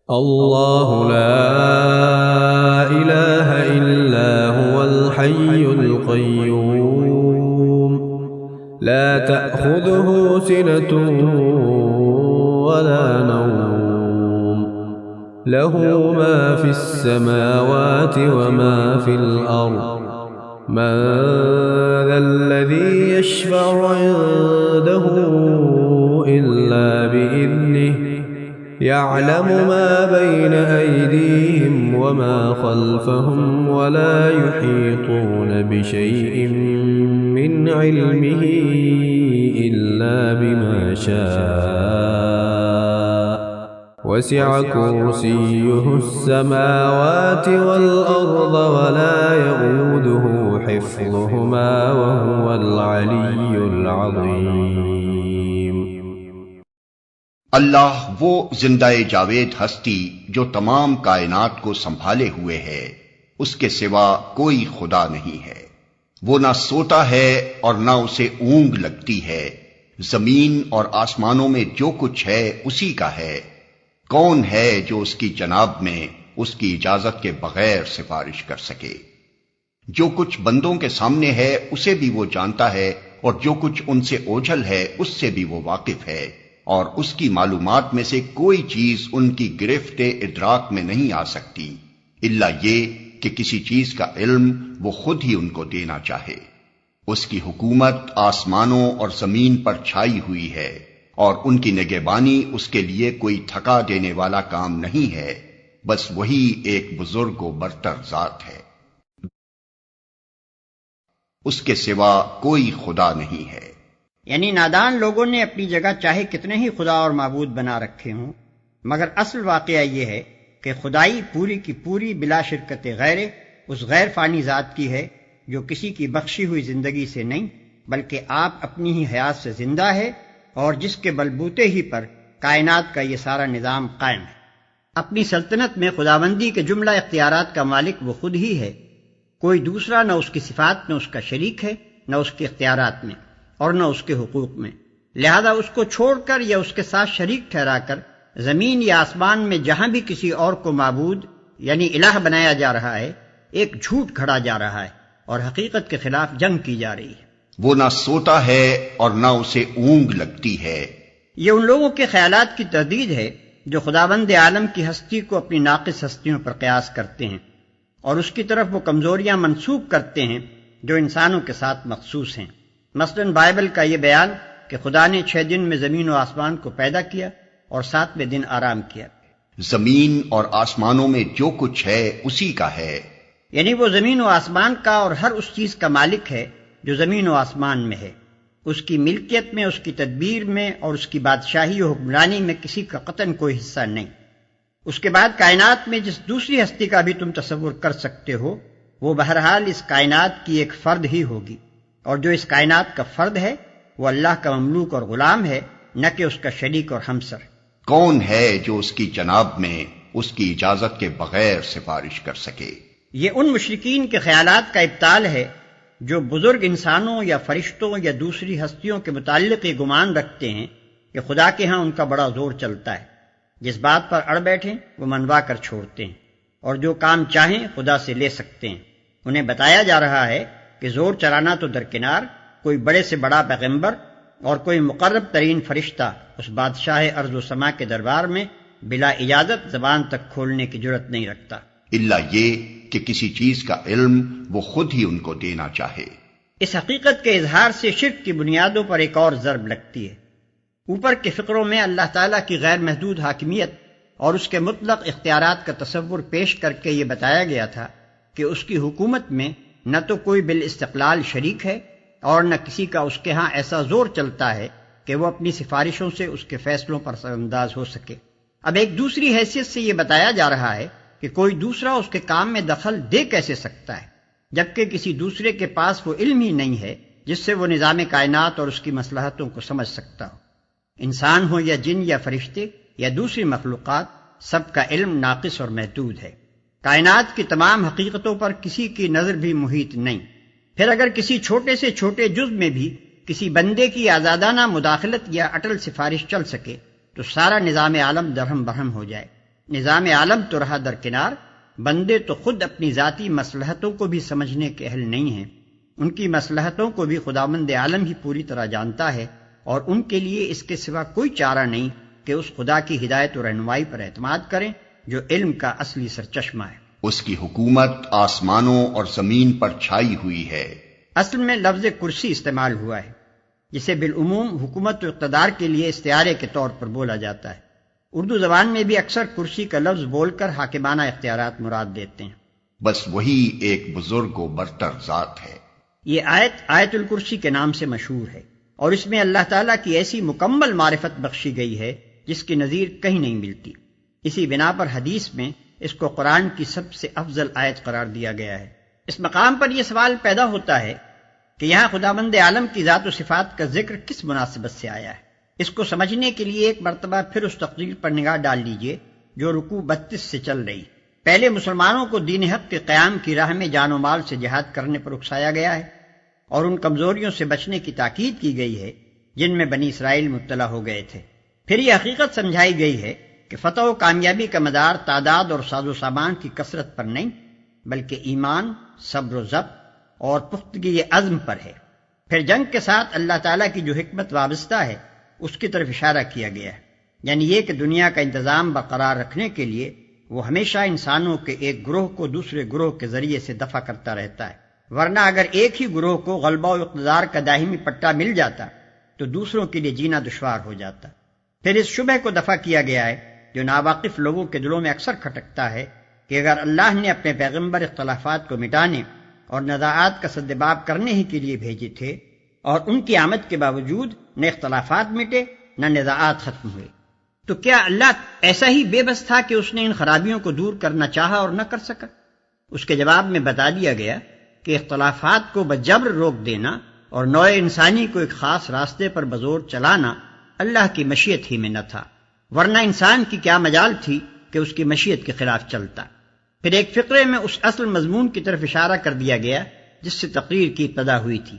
اللہ لا الہ الا هو الحی القیوم لا تأخذه سنة ولا نوم له ما في السماوات وما في الأرض من ذا الذي يشفع عنده إلا بإذنه يعلم ما بين أيديهم وما خلفهم ولا يحيطون بشيء من علمه إلا بما شاء وسع كرسيه السماوات والأرض ولا يؤوده حفظهما وهو العلي العظيم۔ اللہ وہ زندہ جاوید ہستی جو تمام کائنات کو سنبھالے ہوئے ہے، اس کے سوا کوئی خدا نہیں ہے۔ وہ نہ سوتا ہے اور نہ اسے اونگ لگتی ہے۔ زمین اور آسمانوں میں جو کچھ ہے اسی کا ہے۔ کون ہے جو اس کی جناب میں اس کی اجازت کے بغیر سفارش کر سکے؟ جو کچھ بندوں کے سامنے ہے اسے بھی وہ جانتا ہے، اور جو کچھ ان سے اوجھل ہے اس سے بھی وہ واقف ہے، اور اس کی معلومات میں سے کوئی چیز ان کی گرفت ادراک میں نہیں آ سکتی الا یہ کہ کسی چیز کا علم وہ خود ہی ان کو دینا چاہے۔ اس کی حکومت آسمانوں اور زمین پر چھائی ہوئی ہے، اور ان کی نگہبانی اس کے لیے کوئی تھکا دینے والا کام نہیں ہے، بس وہی ایک بزرگ و برتر ذات ہے۔ اس کے سوا کوئی خدا نہیں ہے۔ یعنی نادان لوگوں نے اپنی جگہ چاہے کتنے ہی خدا اور معبود بنا رکھے ہوں، مگر اصل واقعہ یہ ہے کہ خدائی پوری کی پوری بلا شرکت غیر اس غیر فانی ذات کی ہے جو کسی کی بخشی ہوئی زندگی سے نہیں بلکہ آپ اپنی ہی حیات سے زندہ ہے، اور جس کے بلبوتے ہی پر کائنات کا یہ سارا نظام قائم ہے۔ اپنی سلطنت میں خداوندی کے جملہ اختیارات کا مالک وہ خود ہی ہے، کوئی دوسرا نہ اس کی صفات میں اس کا شریک ہے، نہ اس کے اختیارات میں، اور نہ اس کے حقوق میں۔ لہذا اس کو چھوڑ کر یا اس کے ساتھ شریک ٹھہرا کر زمین یا آسمان میں جہاں بھی کسی اور کو معبود یعنی الہ بنایا جا رہا ہے، ایک جھوٹ کھڑا جا رہا ہے اور حقیقت کے خلاف جنگ کی جا رہی ہے۔ وہ نہ سوتا ہے اور نہ اسے اونگ لگتی ہے۔ یہ ان لوگوں کے خیالات کی تردید ہے جو خداوند عالم کی ہستی کو اپنی ناقص ہستیوں پر قیاس کرتے ہیں، اور اس کی طرف وہ کمزوریاں منسوب کرتے ہیں جو انسانوں کے ساتھ مخصوص ہیں۔ مثلا بائبل کا یہ بیان کہ خدا نے 6 دن میں زمین و آسمان کو پیدا کیا اور 7ویں دن آرام کیا۔ زمین اور آسمانوں میں جو کچھ ہے اسی کا ہے۔ یعنی وہ زمین و آسمان کا اور ہر اس چیز کا مالک ہے جو زمین و آسمان میں ہے، اس کی ملکیت میں، اس کی تدبیر میں اور اس کی بادشاہی و حکمرانی میں کسی کا قطعاً کوئی حصہ نہیں۔ اس کے بعد کائنات میں جس دوسری ہستی کا بھی تم تصور کر سکتے ہو، وہ بہرحال اس کائنات کی ایک فرد ہی ہوگی، اور جو اس کائنات کا فرد ہے وہ اللہ کا مملوک اور غلام ہے، نہ کہ اس کا شریک اور ہمسر۔ کون ہے جو اس کی جناب میں اس کی اجازت کے بغیر سفارش کر سکے؟ یہ ان مشرکین کے خیالات کا ابطال ہے جو بزرگ انسانوں یا فرشتوں یا دوسری ہستیوں کے متعلق یہ گمان رکھتے ہیں کہ خدا کے ہاں ان کا بڑا زور چلتا ہے، جس بات پر اڑ بیٹھیں وہ منوا کر چھوڑتے ہیں، اور جو کام چاہیں خدا سے لے سکتے ہیں۔ انہیں بتایا جا رہا ہے کہ زور چلانا تو درکنار، کوئی بڑے سے بڑا پیغمبر اور کوئی مقرب ترین فرشتہ اس بادشاہ ارض و سما کے دربار میں بلا اجازت زبان تک کھولنے کی جرت نہیں رکھتا، الا یہ کہ کسی چیز کا علم وہ خود ہی ان کو دینا چاہے۔ اس حقیقت کے اظہار سے شرک کی بنیادوں پر ایک اور ضرب لگتی ہے۔ اوپر کے فقروں میں اللہ تعالیٰ کی غیر محدود حاکمیت اور اس کے مطلق اختیارات کا تصور پیش کر کے یہ بتایا گیا تھا کہ اس کی حکومت میں نہ تو کوئی بالاستقلال شریک ہے اور نہ کسی کا اس کے ہاں ایسا زور چلتا ہے کہ وہ اپنی سفارشوں سے اس کے فیصلوں پر اثر انداز ہو سکے۔ اب ایک دوسری حیثیت سے یہ بتایا جا رہا ہے کہ کوئی دوسرا اس کے کام میں دخل دے کیسے سکتا ہے، جبکہ کسی دوسرے کے پاس وہ علم ہی نہیں ہے جس سے وہ نظام کائنات اور اس کی مصلحتوں کو سمجھ سکتا ہو۔ انسان ہو یا جن یا فرشتے یا دوسری مخلوقات، سب کا علم ناقص اور محدود ہے۔ کائنات کی تمام حقیقتوں پر کسی کی نظر بھی محیط نہیں۔ پھر اگر کسی چھوٹے سے چھوٹے جز میں بھی کسی بندے کی آزادانہ مداخلت یا اٹل سفارش چل سکے تو سارا نظام عالم درہم برہم ہو جائے۔ نظام عالم تو رہا درکنار، بندے تو خود اپنی ذاتی مصلحتوں کو بھی سمجھنے کے اہل نہیں ہیں۔ ان کی مصلحتوں کو بھی خداوند عالم ہی پوری طرح جانتا ہے، اور ان کے لیے اس کے سوا کوئی چارہ نہیں کہ اس خدا کی ہدایت و رہنمائی پر اعتماد کریں جو علم کا اصلی سرچشمہ ہے۔ اس کی حکومت آسمانوں اور زمین پر چھائی ہوئی ہے۔ اصل میں لفظ کرسی استعمال ہوا ہے، جسے بالعموم حکومت و اقتدار کے لیے استعارے کے طور پر بولا جاتا ہے۔ اردو زبان میں بھی اکثر کرسی کا لفظ بول کر حاکمانہ اختیارات مراد دیتے ہیں۔ بس وہی ایک بزرگ و برتر ذات ہے۔ یہ آیت الکرسی کے نام سے مشہور ہے، اور اس میں اللہ تعالیٰ کی ایسی مکمل معرفت بخشی گئی ہے جس کی نظیر کہیں نہیں ملتی۔ اسی بنا پر حدیث میں اس کو قرآن کی سب سے افضل آیت قرار دیا گیا ہے۔ اس مقام پر یہ سوال پیدا ہوتا ہے کہ یہاں خداوند عالم کی ذات و صفات کا ذکر کس مناسبت سے آیا ہے۔ اس کو سمجھنے کے لیے ایک مرتبہ پھر اس تقریر پر نگاہ ڈال لیجئے جو رکوع 32 سے چل رہی۔ پہلے مسلمانوں کو دین حق کے قیام کی راہ میں جان و مال سے جہاد کرنے پر اکسایا گیا ہے، اور ان کمزوریوں سے بچنے کی تاکید کی گئی ہے جن میں بنی اسرائیل مبتلا ہو گئے تھے۔ پھر یہ حقیقت سمجھائی گئی ہے کہ فتح و کامیابی کا مدار تعداد اور ساز و سامان کی کثرت پر نہیں، بلکہ ایمان، صبر و ضبط اور پختگی عزم پر ہے۔ پھر جنگ کے ساتھ اللہ تعالیٰ کی جو حکمت وابستہ ہے اس کی طرف اشارہ کیا گیا ہے، یعنی یہ کہ دنیا کا انتظام برقرار رکھنے کے لیے وہ ہمیشہ انسانوں کے ایک گروہ کو دوسرے گروہ کے ذریعے سے دفع کرتا رہتا ہے، ورنہ اگر ایک ہی گروہ کو غلبہ و اقتدار کا دائمی پٹا مل جاتا تو دوسروں کے لیے جینا دشوار ہو جاتا۔ پھر اس شبہ کو دفع کیا گیا ہے جو ناواقف لوگوں کے دلوں میں اکثر کھٹکتا ہے کہ اگر اللہ نے اپنے پیغمبر اختلافات کو مٹانے اور نزاعات کا سدباب کرنے ہی کے لیے بھیجے تھے، اور ان کی آمد کے باوجود نہ اختلافات مٹے نہ نزاعات ختم ہوئے، تو کیا اللہ ایسا ہی بے بس تھا کہ اس نے ان خرابیوں کو دور کرنا چاہا اور نہ کر سکا؟ اس کے جواب میں بتا دیا گیا کہ اختلافات کو بجبر روک دینا اور نوع انسانی کو ایک خاص راستے پر بزور چلانا اللہ کی مشیت ہی میں نہ تھا، ورنہ انسان کی کیا مجال تھی کہ اس کی مشیت کے خلاف چلتا۔ پھر ایک فقرے میں اس اصل مضمون کی طرف اشارہ کر دیا گیا جس سے تقریر کی ابتدا ہوئی تھی۔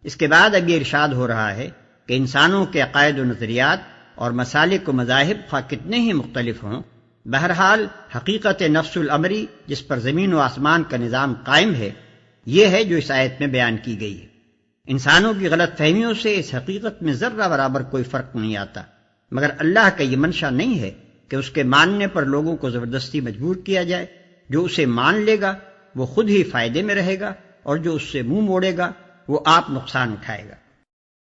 اس کے بعد اب یہ ارشاد ہو رہا ہے کہ انسانوں کے عقائد و نظریات اور مسالک و مذاہب خواہ کتنے ہی مختلف ہوں، بہرحال حقیقت نفس الامری جس پر زمین و آسمان کا نظام قائم ہے یہ ہے جو اس آیت میں بیان کی گئی ہے۔ انسانوں کی غلط فہمیوں سے اس حقیقت میں ذرہ برابر کوئی فرق نہیں آتا، مگر اللہ کا یہ منشا نہیں ہے کہ اس کے ماننے پر لوگوں کو زبردستی مجبور کیا جائے۔ جو اسے مان لے گا وہ خود ہی فائدے میں رہے گا، اور جو اس سے منہ موڑے گا وہ آپ نقصان اٹھائے گا۔